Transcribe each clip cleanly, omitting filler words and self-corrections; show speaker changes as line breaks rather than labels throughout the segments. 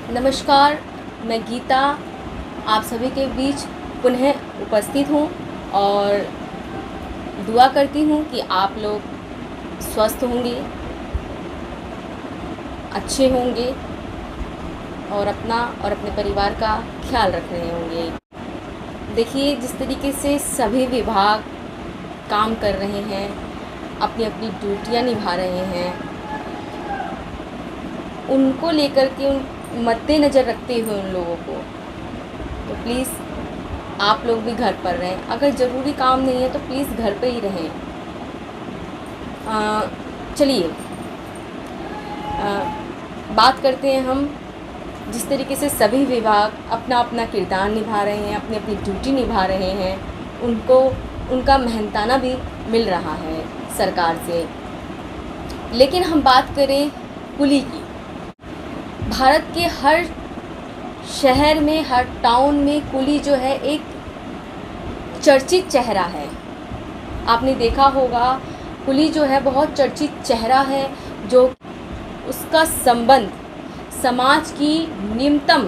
नमस्कार, मैं गीता आप सभी के बीच पुनः उपस्थित हूँ और दुआ करती हूँ कि आप लोग स्वस्थ होंगे, अच्छे होंगे और अपना और अपने परिवार का ख्याल रख रहे होंगे। देखिए, जिस तरीके से सभी विभाग काम कर रहे हैं, अपनी अपनी ड्यूटियाँ निभा रहे हैं, उनको लेकर के उन मद्देनज़र रखते हुए उन लोगों को तो प्लीज़ आप लोग भी घर पर रहें। अगर ज़रूरी काम नहीं है तो प्लीज़ घर पे ही रहें। चलिए बात करते हैं हम जिस तरीके से सभी विभाग अपना अपना किरदार निभा रहे हैं, अपनी अपनी ड्यूटी निभा रहे हैं, उनको उनका मेहनताना भी मिल रहा है सरकार से। लेकिन हम बात करें कुली की। भारत के हर शहर में, हर टाउन में कुली जो है एक चर्चित चेहरा है। आपने देखा होगा, कुली जो है बहुत चर्चित चेहरा है, जो उसका संबंध समाज की निम्नतम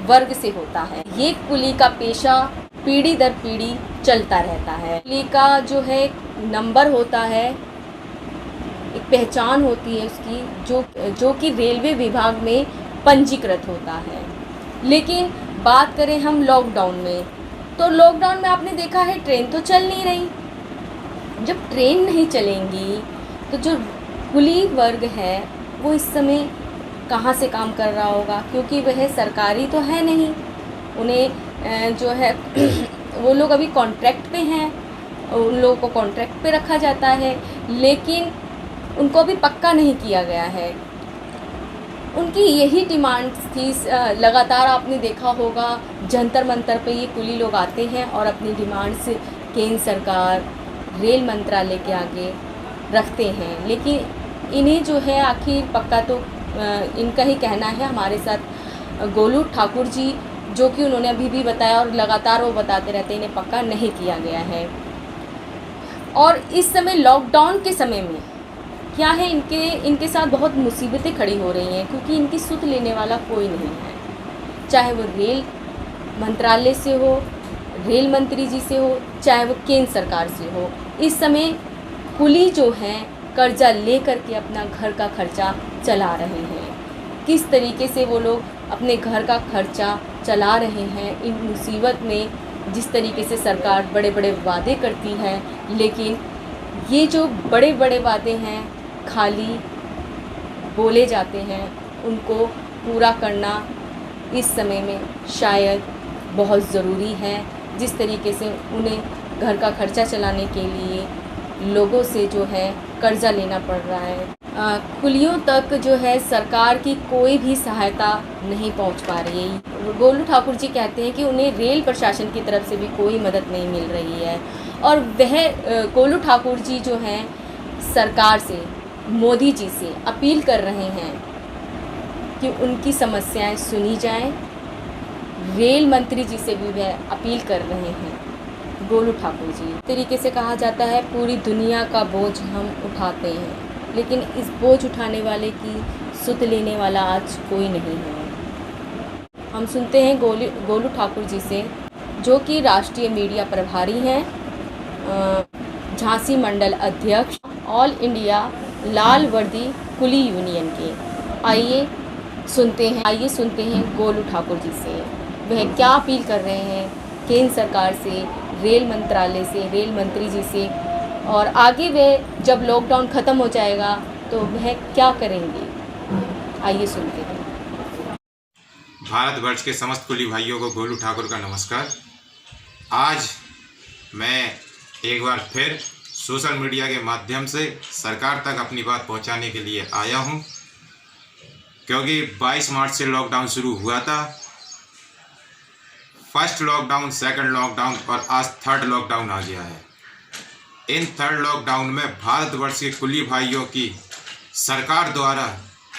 वर्ग से होता है। ये कुली का पेशा पीढ़ी दर पीढ़ी चलता रहता है। कुली का जो है नंबर होता है, एक पहचान होती है उसकी, जो कि रेलवे विभाग में पंजीकृत होता है। लेकिन बात करें हम लॉकडाउन में, तो लॉकडाउन में आपने देखा है ट्रेन तो चल नहीं रही। जब ट्रेन नहीं चलेंगी तो जो कुली वर्ग है वो इस समय कहाँ से काम कर रहा होगा, क्योंकि वह सरकारी तो है नहीं। उन्हें जो है वो लोग अभी कॉन्ट्रैक्ट पे हैं, उन लोगों को कॉन्ट्रैक्ट पे रखा जाता है, लेकिन उनको अभी पक्का नहीं किया गया है। उनकी यही डिमांड थी। लगातार आपने देखा होगा जंतर मंतर पे ये कुली लोग आते हैं और अपनी डिमांड्स केंद्र सरकार, रेल मंत्रालय के आगे रखते हैं। लेकिन इन्हें जो है आखिर पक्का तो इनका ही कहना है। हमारे साथ गोलू ठाकुर जी, जो कि उन्होंने अभी भी बताया और लगातार वो बताते रहते हैं, इन्हें पक्का नहीं किया गया है। और इस समय लॉकडाउन के समय में क्या है, इनके साथ बहुत मुसीबतें खड़ी हो रही हैं, क्योंकि इनकी सुध लेने वाला कोई नहीं है। चाहे वो रेल मंत्रालय से हो, रेल मंत्री जी से हो, चाहे वो केंद्र सरकार से हो। इस समय कुली जो हैं कर्जा ले करके अपना घर का खर्चा चला रहे हैं। किस तरीके से वो लोग अपने घर का खर्चा चला रहे हैं इन मुसीबत में, जिस तरीके से सरकार बड़े बड़े वादे करती है, लेकिन ये जो बड़े बड़े वादे हैं खाली बोले जाते हैं, उनको पूरा करना इस समय में शायद बहुत ज़रूरी है। जिस तरीके से उन्हें घर का खर्चा चलाने के लिए लोगों से जो है कर्ज़ा लेना पड़ रहा है। कुलियों तक जो है सरकार की कोई भी सहायता नहीं पहुंच पा रही है। गोलू ठाकुर जी कहते हैं कि उन्हें रेल प्रशासन की तरफ से भी कोई मदद नहीं मिल रही है। और वह गोलू ठाकुर जी जो हैं सरकार से, मोदी जी से अपील कर रहे हैं कि उनकी समस्याएं सुनी जाएं। रेल मंत्री जी से भी वह अपील कर रहे हैं, गोलू ठाकुर जी। तरीके से कहा जाता है पूरी दुनिया का बोझ हम उठाते हैं, लेकिन इस बोझ उठाने वाले की सुध लेने वाला आज कोई नहीं है। हम सुनते हैं गोलू ठाकुर जी से, जो कि राष्ट्रीय मीडिया प्रभारी हैं, झांसी मंडल अध्यक्ष, ऑल इंडिया लाल वर्दी कुली यूनियन के। आइए सुनते हैं गोलू ठाकुर जी से, वह क्या अपील कर रहे हैं केंद्र सरकार से, रेल मंत्रालय से, रेल मंत्री जी से, और आगे वह जब लॉकडाउन ख़त्म हो जाएगा तो वह क्या करेंगे। आइए सुनते हैं।
भारतवर्ष के समस्त कुली भाइयों को गोलू ठाकुर का नमस्कार। आज मैं एक बार फिर सोशल मीडिया के माध्यम से सरकार तक अपनी बात पहुंचाने के लिए आया हूं, क्योंकि 22 मार्च से लॉकडाउन शुरू हुआ था। फर्स्ट लॉकडाउन, सेकंड लॉकडाउन और आज थर्ड लॉकडाउन आ गया है। इन थर्ड लॉकडाउन में भारतवर्ष के कुली भाइयों की सरकार द्वारा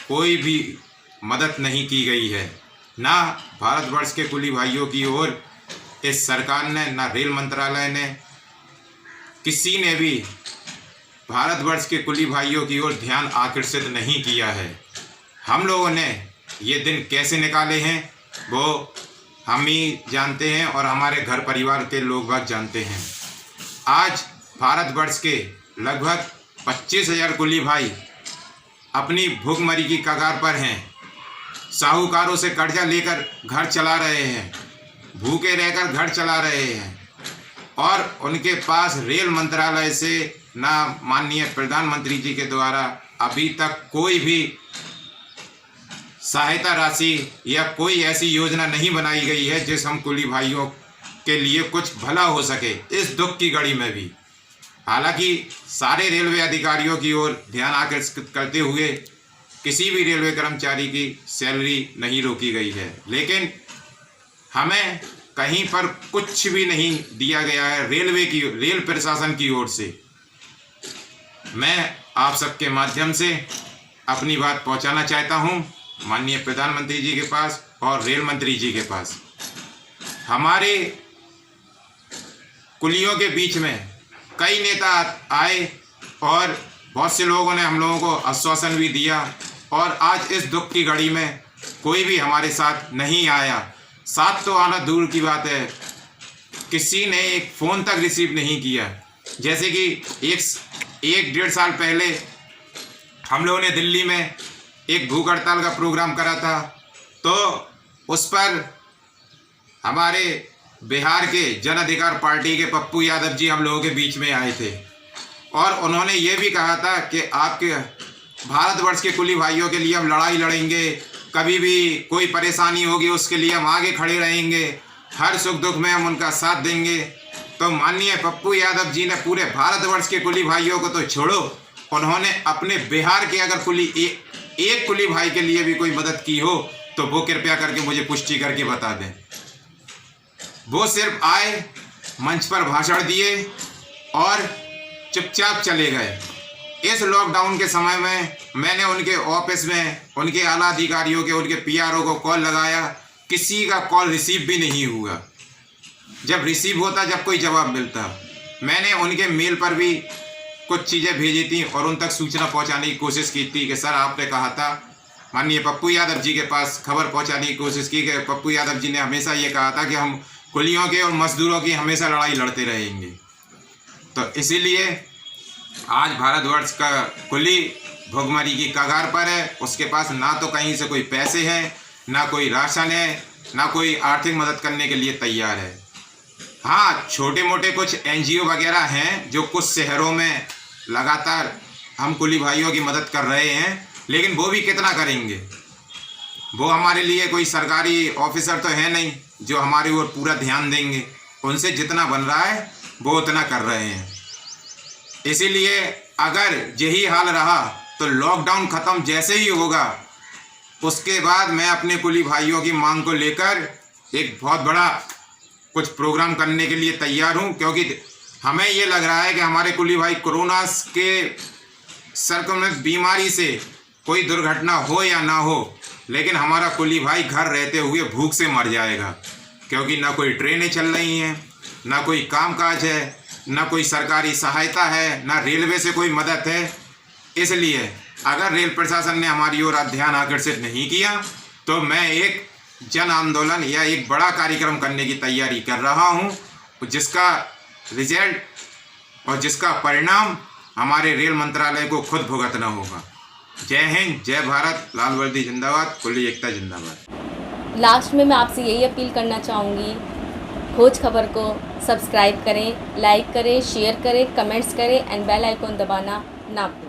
कोई भी मदद नहीं की गई है। ना भारतवर्ष के कुली भाइयों की ओर इस सरकार ने, ना रेल मंत्रालय ने, किसी ने भी भारतवर्ष के कुली भाइयों की ओर ध्यान आकर्षित नहीं किया है। हम लोगों ने ये दिन कैसे निकाले हैं वो हम ही जानते हैं और हमारे घर परिवार के लोग बाग जानते हैं। आज भारतवर्ष के लगभग 25,000 कुली भाई अपनी भूखमरी की कगार पर हैं। साहूकारों से कर्जा लेकर घर चला रहे हैं, भूखे रहकर घर चला रहे हैं और उनके पास रेल मंत्रालय से ना माननीय प्रधानमंत्री जी के द्वारा अभी तक कोई भी सहायता राशि या कोई ऐसी योजना नहीं बनाई गई है जिस हम कुली भाइयों के लिए कुछ भला हो सके इस दुख की घड़ी में भी। हालांकि सारे रेलवे अधिकारियों की ओर ध्यान आकर्षित करते हुए किसी भी रेलवे कर्मचारी की सैलरी नहीं रोकी गई है, लेकिन हमें कहीं पर कुछ भी नहीं दिया गया है रेल प्रशासन की ओर से। मैं आप सबके माध्यम से अपनी बात पहुंचाना चाहता हूं माननीय प्रधानमंत्री जी के पास और रेल मंत्री जी के पास। हमारे कुलियों के बीच में कई नेता आए और बहुत से लोगों ने हम लोगों को आश्वासन भी दिया और आज इस दुख की घड़ी में कोई भी हमारे साथ नहीं आया। साथ तो आना दूर की बात है, किसी ने एक फ़ोन तक रिसीव नहीं किया। जैसे कि एक 1.5 साल पहले हम लोगों ने दिल्ली में एक भूख हड़ताल का प्रोग्राम करा था, तो उस पर हमारे बिहार के जन अधिकार पार्टी के पप्पू यादव जी हम लोगों के बीच में आए थे और उन्होंने ये भी कहा था कि आपके भारतवर्ष के कुली भाइयों के लिए हम लड़ाई लड़ेंगे, कभी भी कोई परेशानी होगी उसके लिए हम आगे खड़े रहेंगे, हर सुख दुख में हम उनका साथ देंगे। तो माननीय पप्पू यादव जी ने पूरे भारतवर्ष के कुली भाइयों को तो छोड़ो, उन्होंने अपने बिहार के अगर एक कुली भाई के लिए भी कोई मदद की हो तो वो कृपया करके मुझे पुष्टि करके बता दें। वो सिर्फ आए, मंच पर भाषण दिए और चुपचाप चले गए। इस लॉकडाउन के समय में मैंने उनके ऑफिस में उनके आला अधिकारियों के, उनके पीआरओ को कॉल लगाया, किसी का कॉल रिसीव भी नहीं हुआ। जब रिसीव होता, जब कोई जवाब मिलता, मैंने उनके मेल पर भी कुछ चीज़ें भेजी थी और उन तक सूचना पहुंचाने की कोशिश की थी कि सर आपने कहा था, माननीय पप्पू यादव जी के पास खबर पहुंचाने की कोशिश की कि पप्पू यादव जी ने हमेशा ये कहा था कि हम कुलियों के और मजदूरों की हमेशा लड़ाई लड़ते रहेंगे। तो इसीलिए आज भारतवर्ष का कुली भुखमरी की कगार पर है। उसके पास ना तो कहीं से कोई पैसे हैं, ना कोई राशन है, ना कोई आर्थिक मदद करने के लिए तैयार है। हाँ, छोटे मोटे कुछ एनजीओ वगैरह हैं जो कुछ शहरों में लगातार हम कुली भाइयों की मदद कर रहे हैं, लेकिन वो भी कितना करेंगे। वो हमारे लिए कोई सरकारी ऑफिसर तो है नहीं जो हमारी ओर पूरा ध्यान देंगे। उनसे जितना बन रहा है वो उतना कर रहे हैं। इसीलिए अगर यही हाल रहा तो लॉकडाउन ख़त्म जैसे ही होगा उसके बाद मैं अपने कुली भाइयों की मांग को लेकर एक बहुत बड़ा कुछ प्रोग्राम करने के लिए तैयार हूं, क्योंकि हमें ये लग रहा है कि हमारे कुली भाई कोरोना के संक्रमित बीमारी से कोई दुर्घटना हो या ना हो, लेकिन हमारा कुली भाई घर रहते हुए भूख से मर जाएगा, क्योंकि ना कोई ट्रेनें चल रही हैं, ना कोई कामकाज है, ना कोई सरकारी सहायता है, ना रेलवे से कोई मदद है। इसलिए अगर रेल प्रशासन ने हमारी ओर ध्यान आकर्षित नहीं किया तो मैं एक जन आंदोलन या एक बड़ा कार्यक्रम करने की तैयारी कर रहा हूं, जिसका रिजल्ट और जिसका परिणाम हमारे रेल मंत्रालय को खुद भुगतना होगा। जय हिंद, जय भारत, लाल वर्दी जिंदाबाद, कुली एकता जिंदाबाद।
लास्ट में मैं आपसे यही अपील करना चाहूँगी, खोज खबर को सब्सक्राइब करें, लाइक करें, शेयर करें, कमेंट्स करें एंड बेल आइकॉन दबाना ना भूलें।